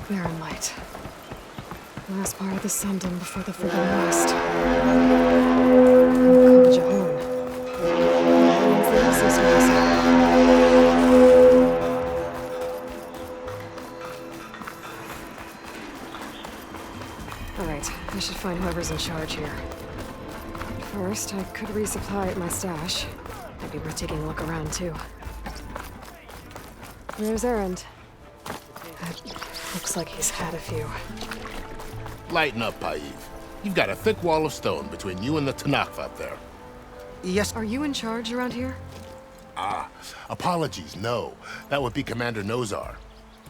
Barren Light. Last part of the Sundom before the Forbidden West. Kul Jahun. Means the Embassy Service. Alright, I should find whoever's in charge here. First, I could resupply at my stash. Might be worth taking a look around, too. There's Erend. Looks like he's had a few. Lighten up, Paiv. You've got a thick wall of stone between you and the Tenakth up there. Yes. Are you in charge around here? Apologies, no. That would be Commander Nozar.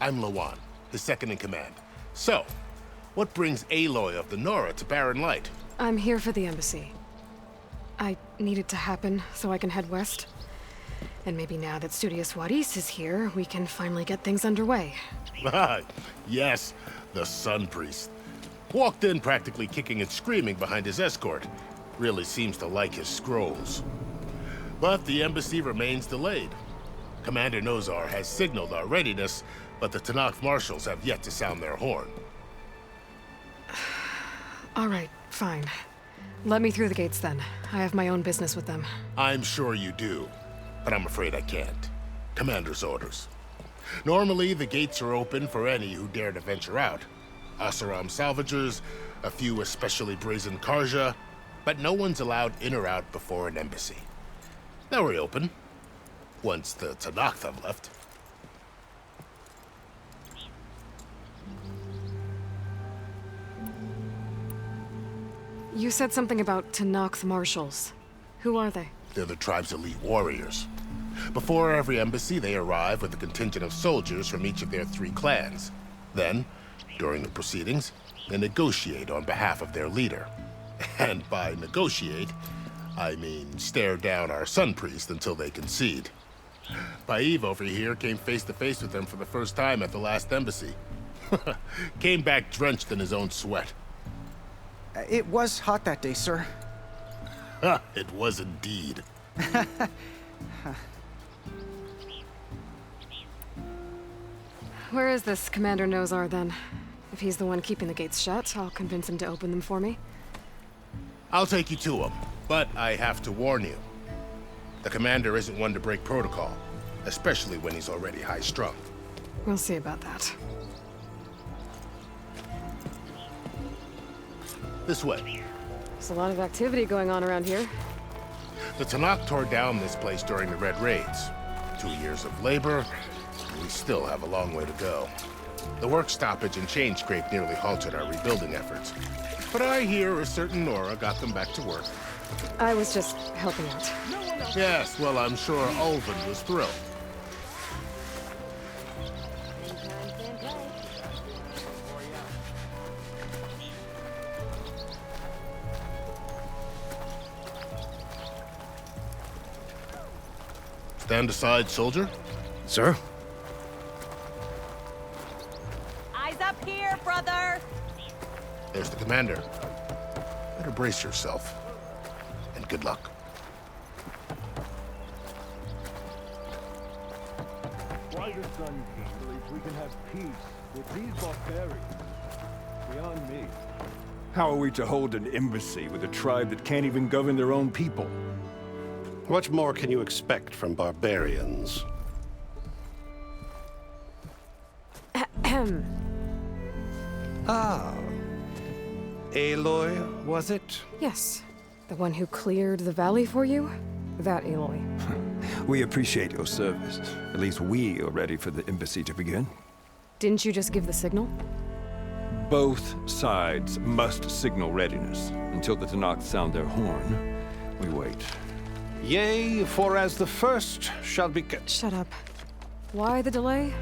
I'm Lawan, his second-in-command. So, what brings Aloy of the Nora to Barren Light? I'm here for the embassy. I need it to happen so I can head west. And maybe now that Studious Waris is here, we can finally get things underway. Yes, the Sun Priest. Walked in practically kicking and screaming behind his escort. Really seems to like his scrolls. But the embassy remains delayed. Commander Nozar has signaled our readiness, but the Tenakth marshals have yet to sound their horn. All right, fine. Let me through the gates then. I have my own business with them. I'm sure you do, but I'm afraid I can't. Commander's orders. Normally, the gates are open for any who dare to venture out. Asaram salvagers, a few especially brazen Karja, but no one's allowed in or out before an embassy. They'll reopen, once the Tenakth have left. You said something about Tenakth marshals. Who are they? They're the tribe's elite warriors. Before every embassy, they arrive with a contingent of soldiers from each of their 3 clans. Then, during the proceedings, they negotiate on behalf of their leader. And by negotiate, I mean stare down our Sun Priest until they concede. Paiv over here came face to face with them for the first time at the last embassy. Came back drenched in his own sweat. It was hot that day, sir. It was indeed. Where is this Commander Nozar, then? If he's the one keeping the gates shut, I'll convince him to open them for me. I'll take you to him, but I have to warn you. The commander isn't one to break protocol, especially when he's already high-strung. We'll see about that. This way. There's a lot of activity going on around here. The Tenakth tore down this place during the Red Raids. 2 years of labor, and we still have a long way to go. The work stoppage and chain scrape nearly halted our rebuilding efforts. But I hear a certain Nora got them back to work. I was just helping out. Yes, well, I'm sure Ulvin was thrilled. Stand aside, soldier. Sir? Eyes up here, brother! There's the commander. Better brace yourself. And good luck. Why the Sun King believes we can have peace with these barbarians beyond me. How are we to hold an embassy with a tribe that can't even govern their own people? What more can you expect from barbarians? Ah. Aloy, was it? Yes. The one who cleared the valley for you? That Aloy. We appreciate your service. At least we are ready for the embassy to begin. Didn't you just give the signal? Both sides must signal readiness. Until the Tenakth sound their horn, we wait. Yea, for as the first shall be... Shut up. Why the delay?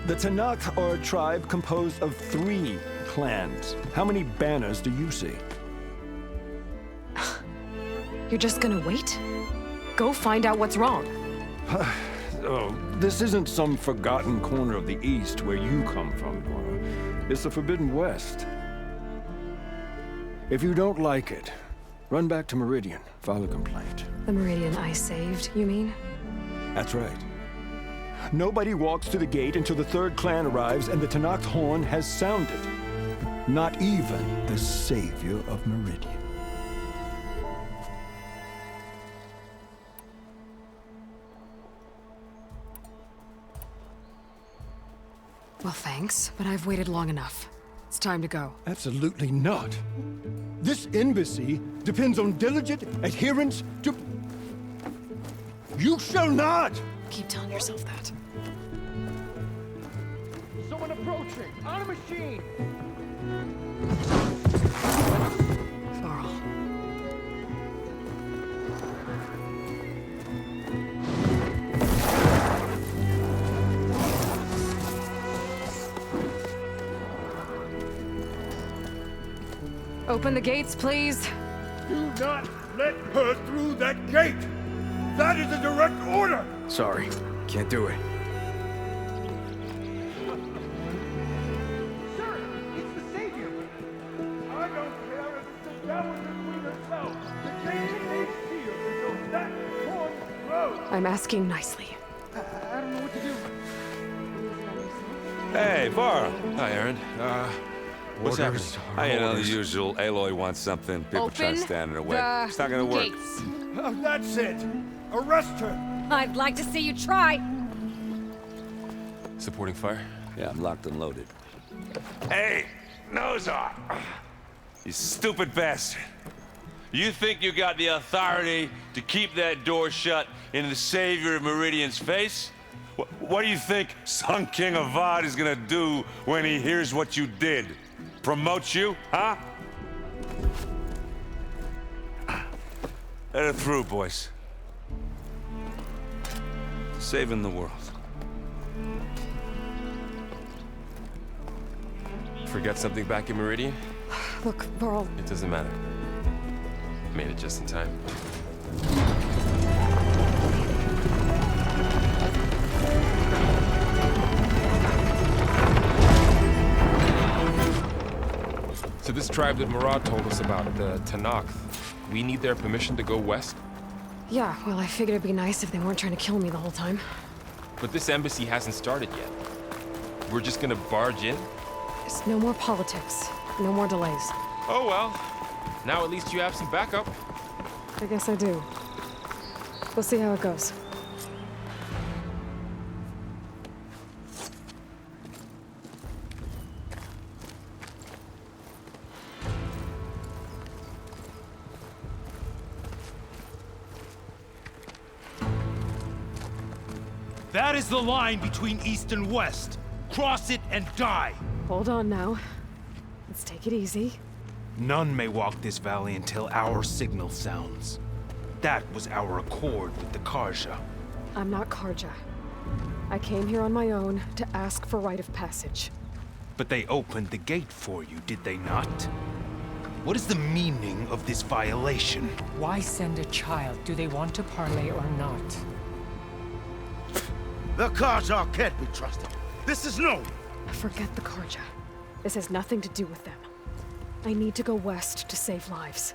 The Tenakth are a tribe composed of 3 clans. How many banners do you see? You're just gonna wait? Go find out what's wrong. Oh, this isn't some forgotten corner of the East where you come from, Nora. It's the Forbidden West. If you don't like it, run back to Meridian, file a complaint. The Meridian I saved, you mean? That's right. Nobody walks to the gate until the third clan arrives and the Tenakth horn has sounded. Not even the savior of Meridian. Well, thanks, but I've waited long enough. It's time to go. Absolutely not. This embassy depends on diligent adherence to... You shall not! Keep telling yourself that. Someone approaching! On a machine! Varl. Open the gates, please. Do not let her through that gate! That is a direct order! Sorry, can't do it. Sir, it's the Savior! I don't care if it's the Dowager Queen herself! The gate stays sealed until that horn blows! I'm asking nicely. I don't know what to do. Hey, Varl. Hi, Aaron. What's happening? You know, the Orders. usual. Aloy wants something. People try to Open stand in her way. the It's not gonna work. gates. That's it! Arrest her! I'd like to see you try. Supporting fire? Yeah, I'm locked and loaded. Hey, Nozar! You stupid bastard. You think you got the authority to keep that door shut in the savior of Meridian's face? What do you think Sun King Avad is gonna do when he hears what you did? Promote you, huh? Let her through, boys. Saving the world. Forget something back in Meridian? Look, Varl, It doesn't matter. Made it just in time. So this tribe that Murad told us about, the Tenakth, we need their permission to go west? yeah, well, I figured it'd be nice if they weren't trying to kill me the whole time. But this embassy hasn't started yet. We're just gonna barge in? There's no more politics. No more delays. Oh well. Now at least you have some backup. I guess I do. We'll see how it goes. That is the line between East and West. Cross it and die. Hold on now. Let's take it easy. None may walk this valley until our signal sounds. That was our accord with the Karja. I'm not Karja. I came here on my own to ask for rite of passage. But they opened the gate for you, did they not? What is the meaning of this violation? Why send a child? Do they want to parley or not? The Karja can't be trusted. This is known. Forget the Karja. This has nothing to do with them. I need to go west to save lives.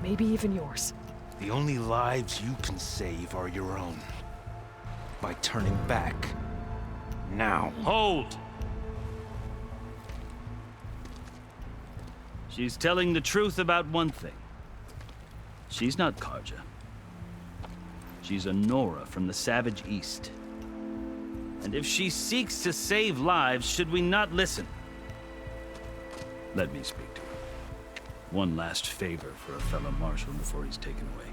Maybe even yours. The only lives you can save are your own. By turning back. Now. Hold! She's telling the truth about one thing. She's not Karja. She's a Nora from the Savage East. And if she seeks to save lives, should we not listen? Let me speak to her. One last favor for a fellow marshal before he's taken away.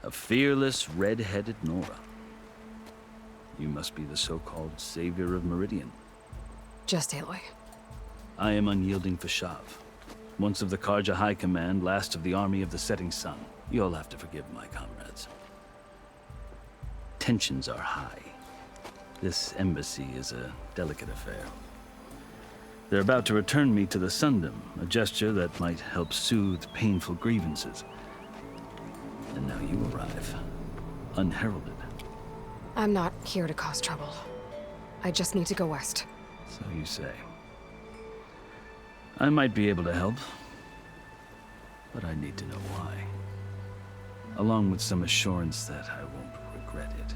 A fearless, red-headed Nora. You must be the so-called savior of Meridian. Just Aloy. I am Unyielding Fashav. Once of the Karja High Command, last of the Army of the Setting Sun. You'll have to forgive my comrades. Tensions are high. This embassy is a delicate affair. They're about to return me to the Sundom, a gesture that might help soothe painful grievances. And now you arrive, unheralded. I'm not here to cause trouble. I just need to go west. So you say. I might be able to help, but I need to know why. Along with some assurance that I won't regret it.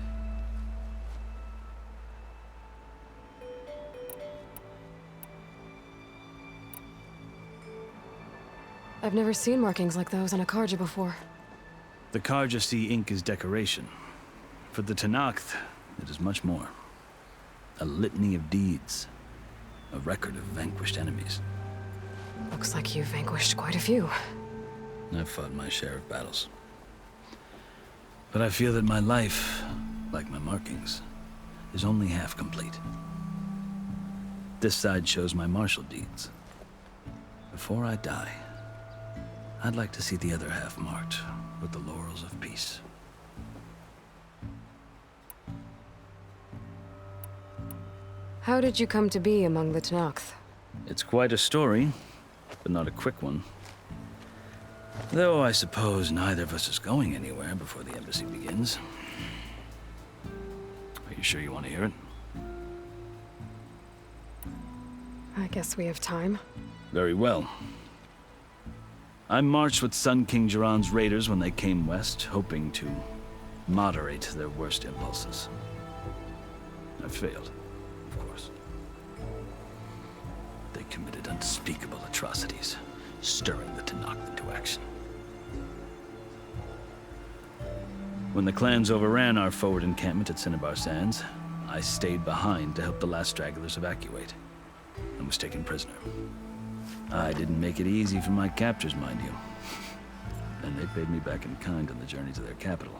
I've never seen markings like those on a Carja before. The Carja see ink as decoration. For the Tenakth, it is much more. A litany of deeds. A record of vanquished enemies. Looks like you've vanquished quite a few. I've fought my share of battles. But I feel that my life, like my markings, is only half complete. This side shows my martial deeds. Before I die, I'd like to see the other half marked with the laurels of peace. How did you come to be among the Tenakth? It's quite a story, but not a quick one. Though I suppose neither of us is going anywhere before the embassy begins. Are you sure you want to hear it? I guess we have time. Very well. I marched with Sun King Jiran's raiders when they came west, hoping to moderate their worst impulses. I failed, of course. They committed unspeakable atrocities, stirring the Tenakth into action. When the clans overran our forward encampment at Cinnabar Sands, I stayed behind to help the last stragglers evacuate, and was taken prisoner. I didn't make it easy for my captors, mind you. And they paid me back in kind on the journey to their capital.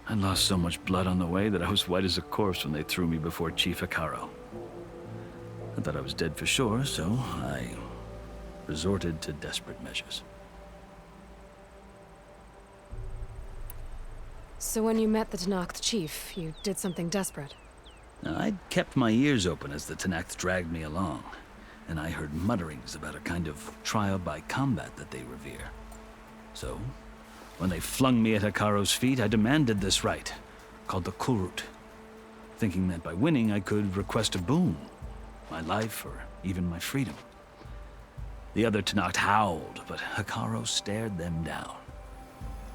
I lost so much blood on the way that I was white as a corpse when they threw me before Chief Hekarro. I thought I was dead for sure, so I resorted to desperate measures. So when you met the Tenakth chief, you did something desperate? Now, I'd kept my ears open as the Tenakth dragged me along, and I heard mutterings about a kind of trial by combat that they revere. So, when they flung me at Hekarro's feet, I demanded this rite, called the Kulrut, thinking that by winning I could request a boon, my life or even my freedom. The other Tenakth howled, but Hekarro stared them down,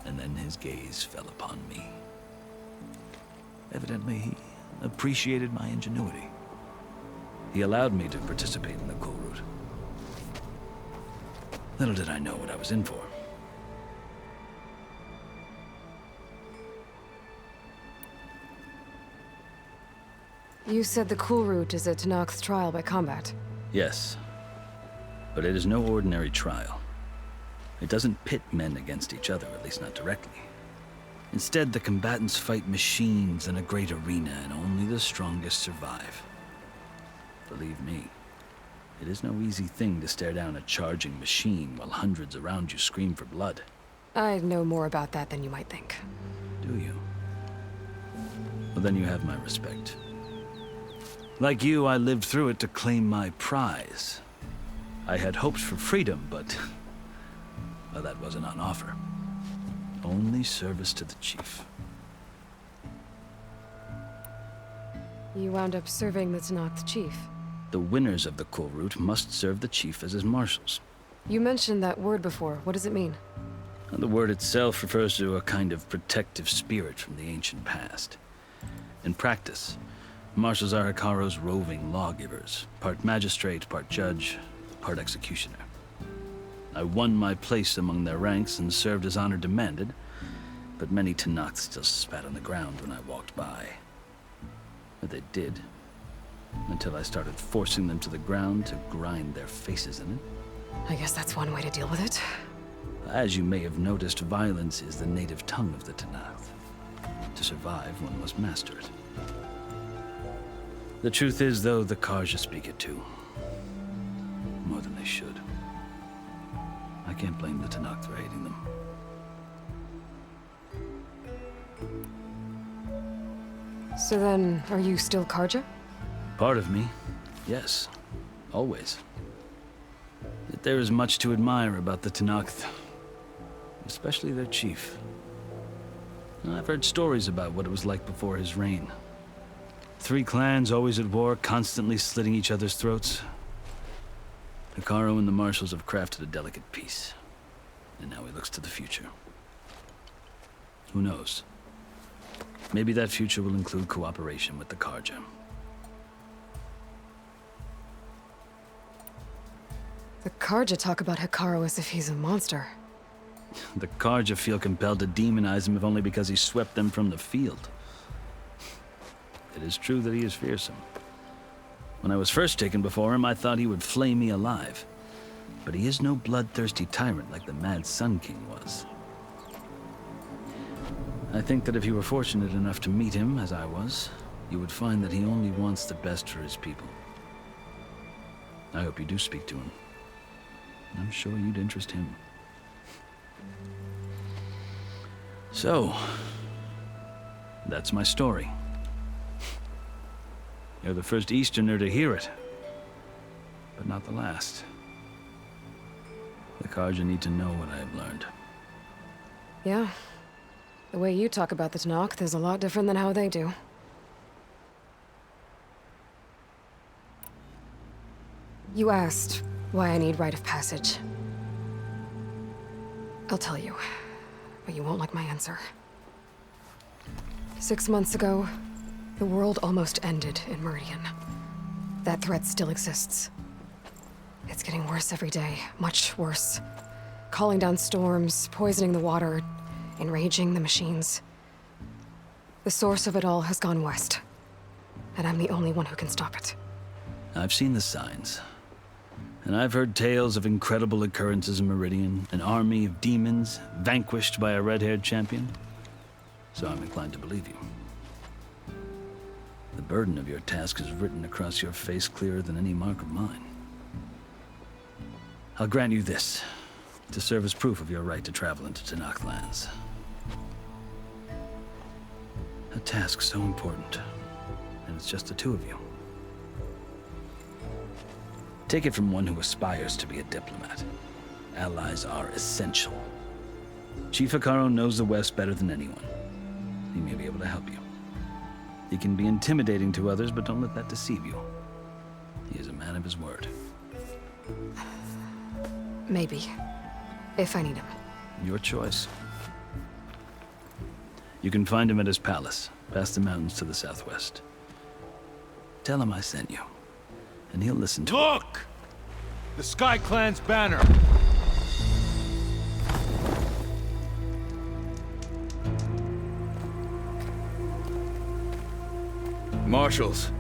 and then his gaze fell upon me. Evidently, he appreciated my ingenuity. He allowed me to participate in the Kulrut. Little did I know what I was in for. You said the Kulrut is a Tenakth trial by combat. Yes, but it is no ordinary trial. It doesn't pit men against each other, at least not directly. Instead, the combatants fight machines in a great arena, and only the strongest survive. Believe me, it is no easy thing to stare down a charging machine while hundreds around you scream for blood. I know more about that than you might think. Do you? Well, then you have my respect. Like you, I lived through it to claim my prize. I had hoped for freedom, but well, that wasn't on offer. Only service to the chief. You wound up serving the Tenakth chief. The winners of the Kulrut must serve the chief as his marshals. You mentioned that word before. What does it mean? The word itself refers to a kind of protective spirit from the ancient past. In practice, marshals are Hekarro's roving lawgivers, part magistrate, part judge, part executioner. I won my place among their ranks and served as honor demanded, but many Tenakth still spat on the ground when I walked by. But they did, until I started forcing them to the ground to grind their faces in it. I guess that's one way to deal with it. As you may have noticed, violence is the native tongue of the Tenakth. To survive, one must master it. The truth is, though, the Carja speak it too. More than they should. I can't blame the Tenakth for hating them. So then, are you still Carja? Part of me, yes. Always. Yet there is much to admire about the Tenakth. Especially their chief. I've heard stories about what it was like before his reign. Three clans always at war, constantly slitting each other's throats. Hekarro and the Marshals have crafted a delicate peace. And now he looks to the future. Who knows? Maybe that future will include cooperation with the Carja. The Carja talk about Hekarro as if he's a monster. The Carja feel compelled to demonize him if only because he swept them from the field. It is true that he is fearsome. When I was first taken before him, I thought he would flay me alive. But he is no bloodthirsty tyrant like the Mad Sun King was. I think that if you were fortunate enough to meet him, as I was, you would find that he only wants the best for his people. I hope you do speak to him. I'm sure you'd interest him. So, that's my story. You're the first Easterner to hear it, but not the last. The Carja need to know what I have learned. Yeah. The way you talk about the Tenakth is a lot different than how they do. You asked why I need rite of passage. I'll tell you, but you won't like my answer. 6 months ago, the world almost ended in Meridian. That threat still exists. It's getting worse every day, much worse. Calling down storms, poisoning the water, enraging the machines. The source of it all has gone west, and I'm the only one who can stop it. I've seen the signs. And I've heard tales of incredible occurrences in Meridian, an army of demons vanquished by a red-haired champion. So I'm inclined to believe you. The burden of your task is written across your face clearer than any mark of mine. I'll grant you this, to serve as proof of your right to travel into Tenakth lands. A task so important, and it's just the two of you. Take it from one who aspires to be a diplomat. Allies are essential. Chief Hekarro knows the West better than anyone. He may be able to help you. He can be intimidating to others, but don't let that deceive you. He is a man of his word. Maybe. If I need him. Your choice. You can find him at his palace, past the mountains to the southwest. Tell him I sent you, and he'll listen to Look! The Sky Clan's banner! Marshals.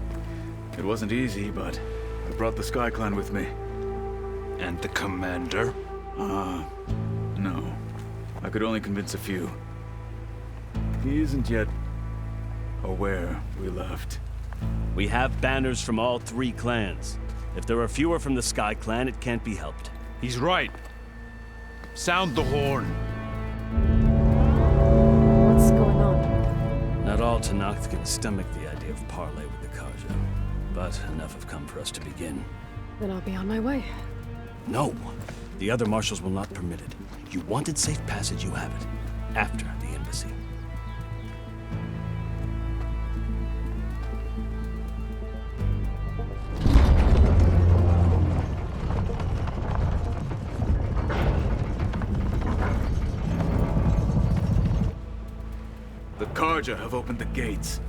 It wasn't easy, but I brought the Sky Clan with me. And the commander? No. I could only convince a few. He isn't yet aware we left. We have banners from all three clans. If there are fewer from the Sky Clan, it can't be helped. He's right. Sound the horn. What's going on? Not all Tenakth can stomach the idea of parley with the Carja, but enough have come for us to begin. Then I'll be on my way. No. The other marshals will not permit it. You wanted safe passage, you have it. After the embassy. The Carja have opened the gates.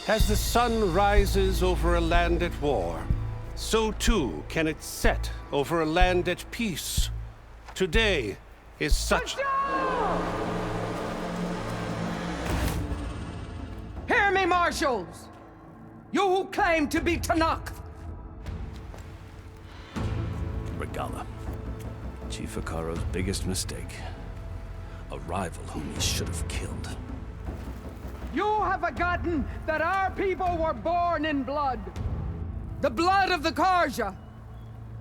As the sun rises over a land at war, so too can it set over a land at peace. Today is such... Hear me, marshals! You who claim to be Tenakth! Regalla. Chief Hekarro's biggest mistake. A rival whom he should have killed. You have forgotten that our people were born in blood. The blood of the Carja.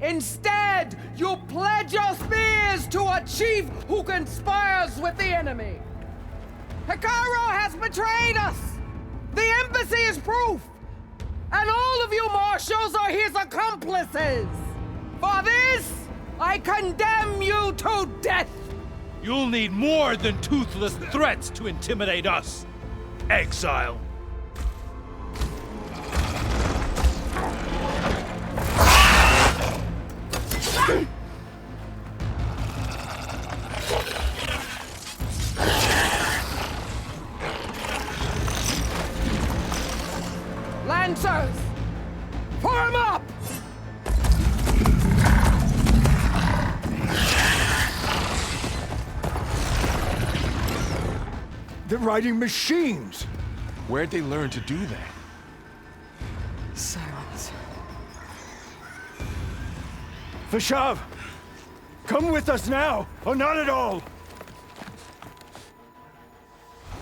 Instead, you pledge your spears to a chief who conspires with the enemy. Hekarro has betrayed us! The embassy is proof! And all of you marshals are his accomplices! For this, I condemn you to death! You'll need more than toothless threats to intimidate us, exile. Lancers! Form up! They're riding machines! Where'd they learn to do that? Silence. Vashav! Come with us now, or not at all!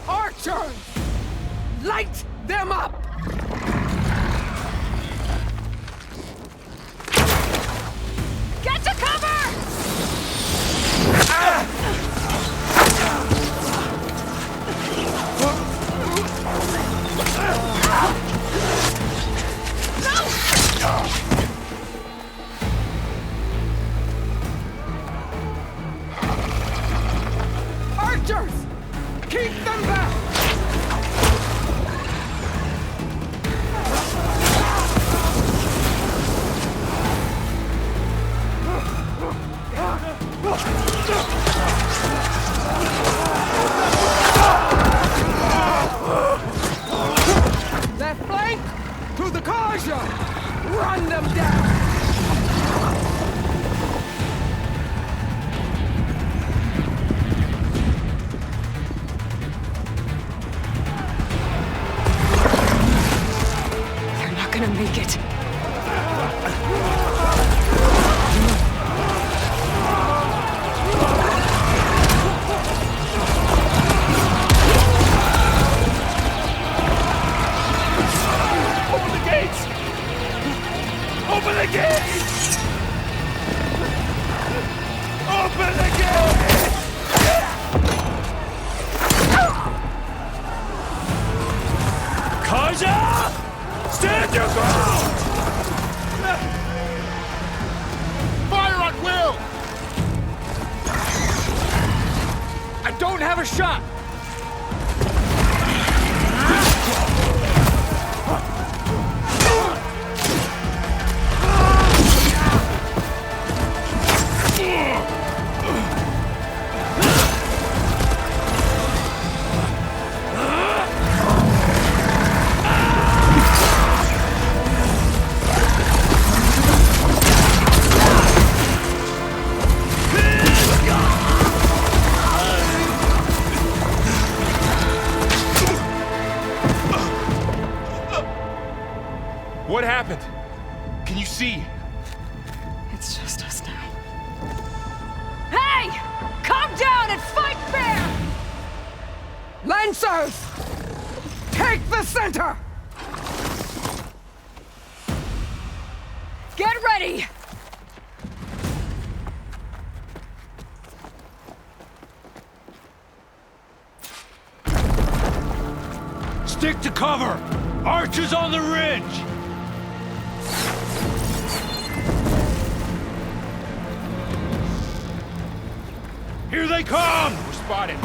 Archers! Light them up! Get to cover! Archers! Keep them back! Left flank! To the Karja! Run them down! They're not gonna make it. Open the gates! Open the gates! Open the gates! Karja! Stand your ground! Fire at will! I don't have a shot! What happened? Can you see? It's just us now. Hey! Calm down and fight fair! Lancers! Take the center! Get ready! Stick to cover! Archers on the ridge! Here they come! We're spotted.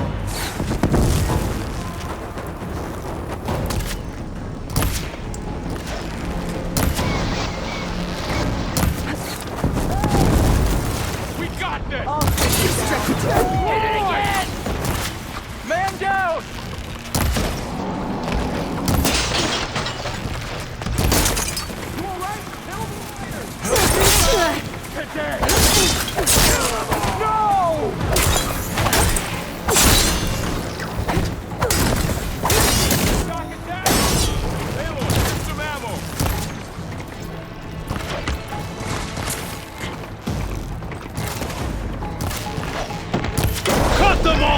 We got this! Hit it again! Man down! Cut them off!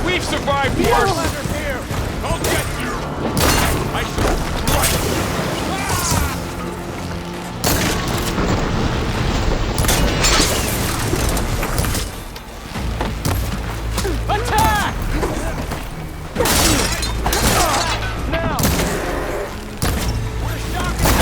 We've survived worse! Here! I'll get you! I shall Attack! Now! We're shocking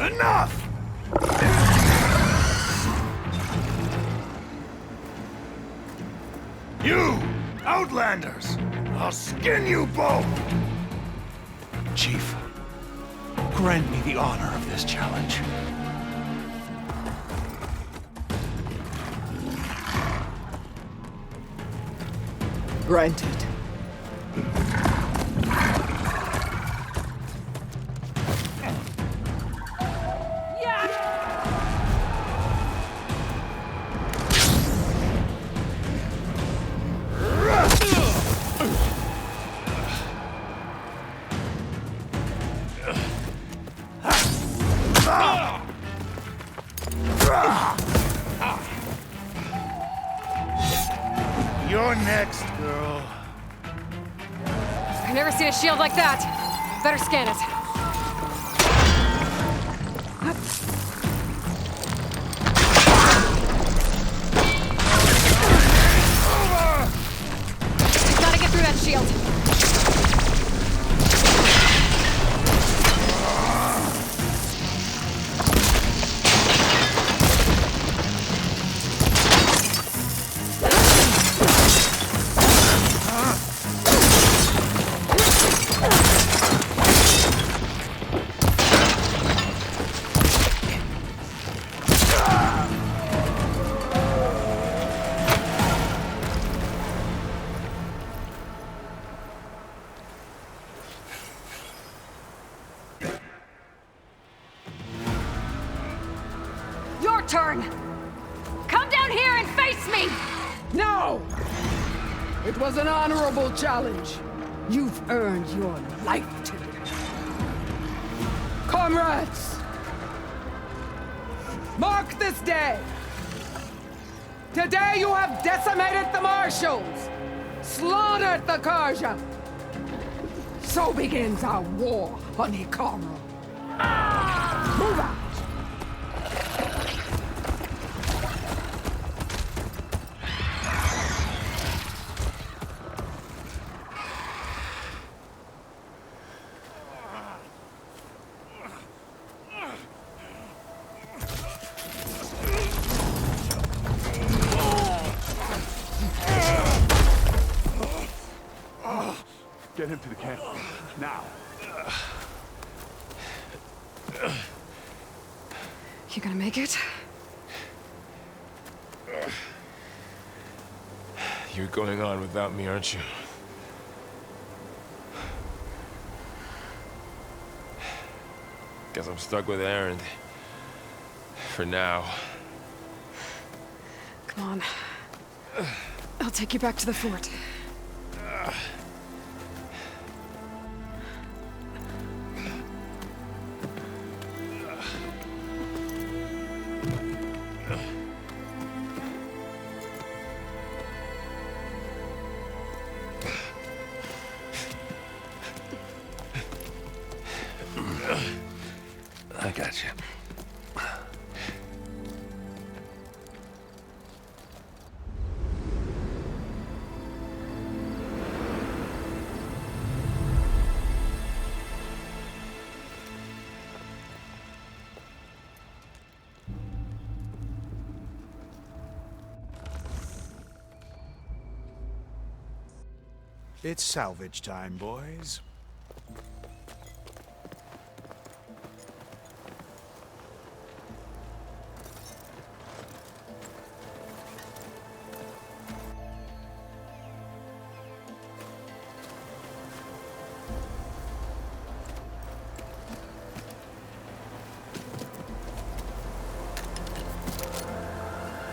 enough! You, Outlanders! I'll skin you both! Chief, grant me the honor of this challenge. Granted. You're next, girl. I've never seen a shield like that. Better scan it. Gotta get through that shield. Your turn! Come down here and face me! No! It was an honorable challenge. You've earned your life today. Comrades! Mark this day! Today you have decimated the Marshals! Slaughtered the Karja! So begins our war on Hekarro. Move out! Get him to the camp. Now. You gonna make it? You're going on without me, aren't you? Guess I'm stuck with Erend. For now. Come on. I'll take you back to the fort. I got you. It's salvage time, boys.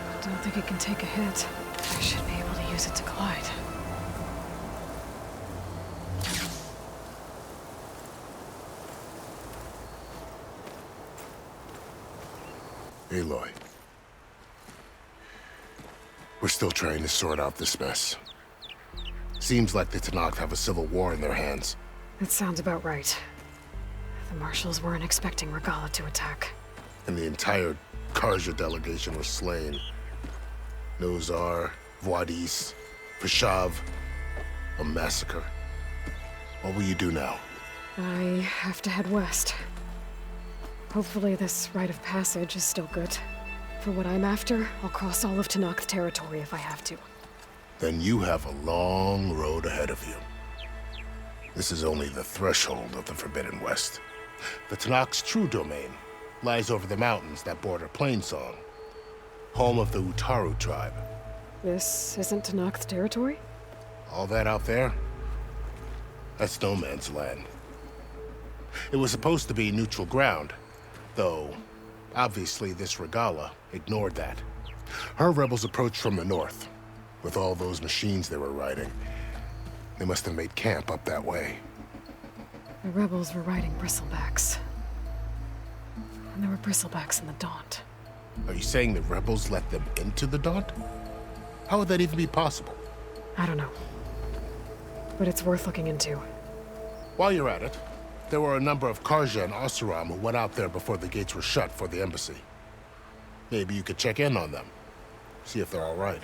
I don't think it can take a hit. I should be able to use it to glide. Aloy. We're still trying to sort out this mess. Seems like the Tenakth have a civil war in their hands. That sounds about right. The Marshals weren't expecting Regalla to attack. And the entire Carja delegation was slain. Nozar, Wadis, Fashav. A massacre. What will you do now? I have to head west. Hopefully this rite of passage is still good. For what I'm after, I'll cross all of Tenakth territory if I have to. Then you have a long road ahead of you. This is only the threshold of the Forbidden West. The Tenakth's true domain lies over the mountains that border Plainsong, home of the Utaru tribe. This isn't Tenakth territory? All that out there? That's no man's land. It was supposed to be neutral ground, though obviously this Regalla ignored that. Her rebels approached from the north. With all those machines they were riding, they must have made camp up that way. The rebels were riding bristlebacks. And there were bristlebacks in the Daunt. Are you saying the rebels let them into the Daunt? How would that even be possible? I don't know. But it's worth looking into. While you're at it, there were a number of Carja and Oseram who went out there before the gates were shut for the embassy. Maybe you could check in on them. See if they're all right.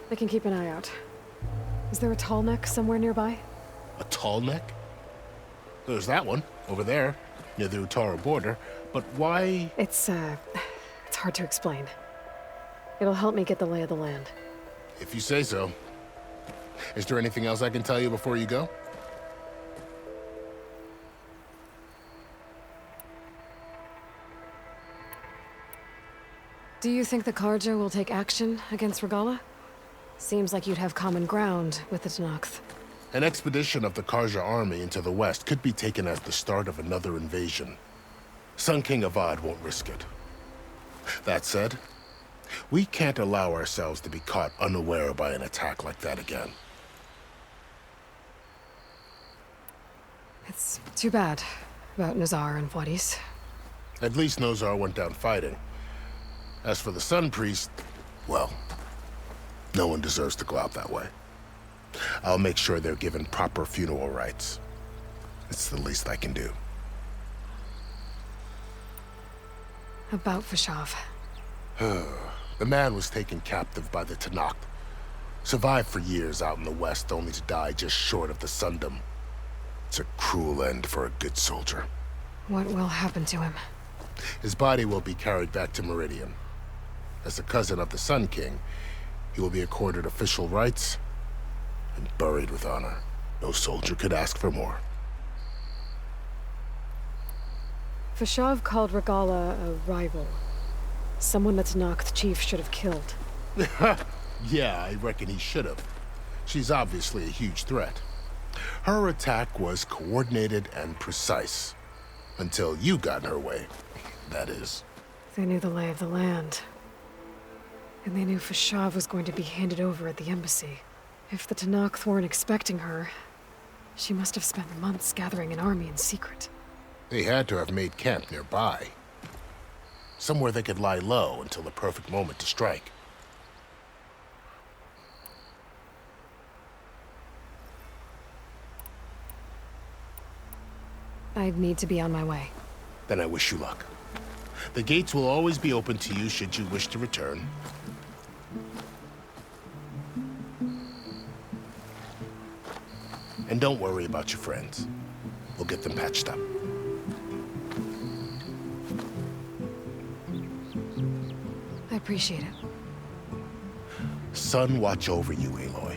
I can keep an eye out. Is there a tall neck somewhere nearby? A tall neck? There's that one, over there, near the Utaru border. But why? It's hard to explain. It'll help me get the lay of the land. If you say so. Is there anything else I can tell you before you go? Do you think the Carja will take action against Regalla? Seems like you'd have common ground with the Tenakth. An expedition of the Carja army into the west could be taken as the start of another invasion. Sun King Avad won't risk it. That said, we can't allow ourselves to be caught unaware by an attack like that again. It's too bad about Nozar and Wadis. At least Nozar went down fighting. As for the Sun Priest, well, no one deserves to go out that way. I'll make sure they're given proper funeral rites. It's the least I can do. About Fashav. The man was taken captive by the Tenakth. Survived for years out in the west, only to die just short of the Sundom. It's a cruel end for a good soldier. What will happen to him? His body will be carried back to Meridian. As a cousin of the Sun King, he will be accorded official rights and buried with honor. No soldier could ask for more. Fashav called Regalla a rival. Someone that Tenakth chief should have killed. Yeah, I reckon he should have. She's obviously a huge threat. Her attack was coordinated and precise. Until you got in her way, that is. They knew the lay of the land. And they knew Fashav was going to be handed over at the embassy. If the Tenakth weren't expecting her, she must have spent months gathering an army in secret. They had to have made camp nearby. Somewhere they could lie low until the perfect moment to strike. I'd need to be on my way. Then I wish you luck. The gates will always be open to you should you wish to return. And don't worry about your friends. We'll get them patched up. I appreciate it. Sun watch over you, Aloy.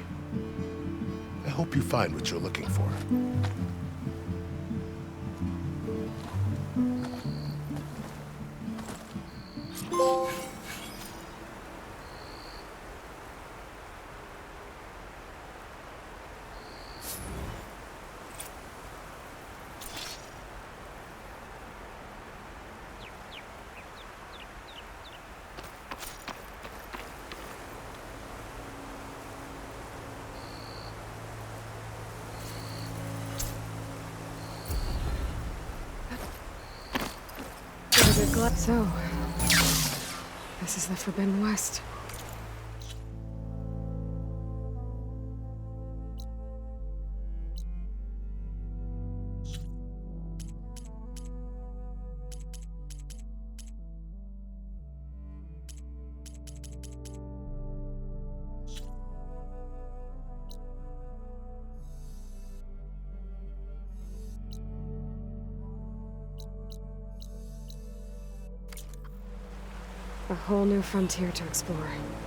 I hope you find what you're looking for. So, this is the Forbidden West. A whole new frontier to explore.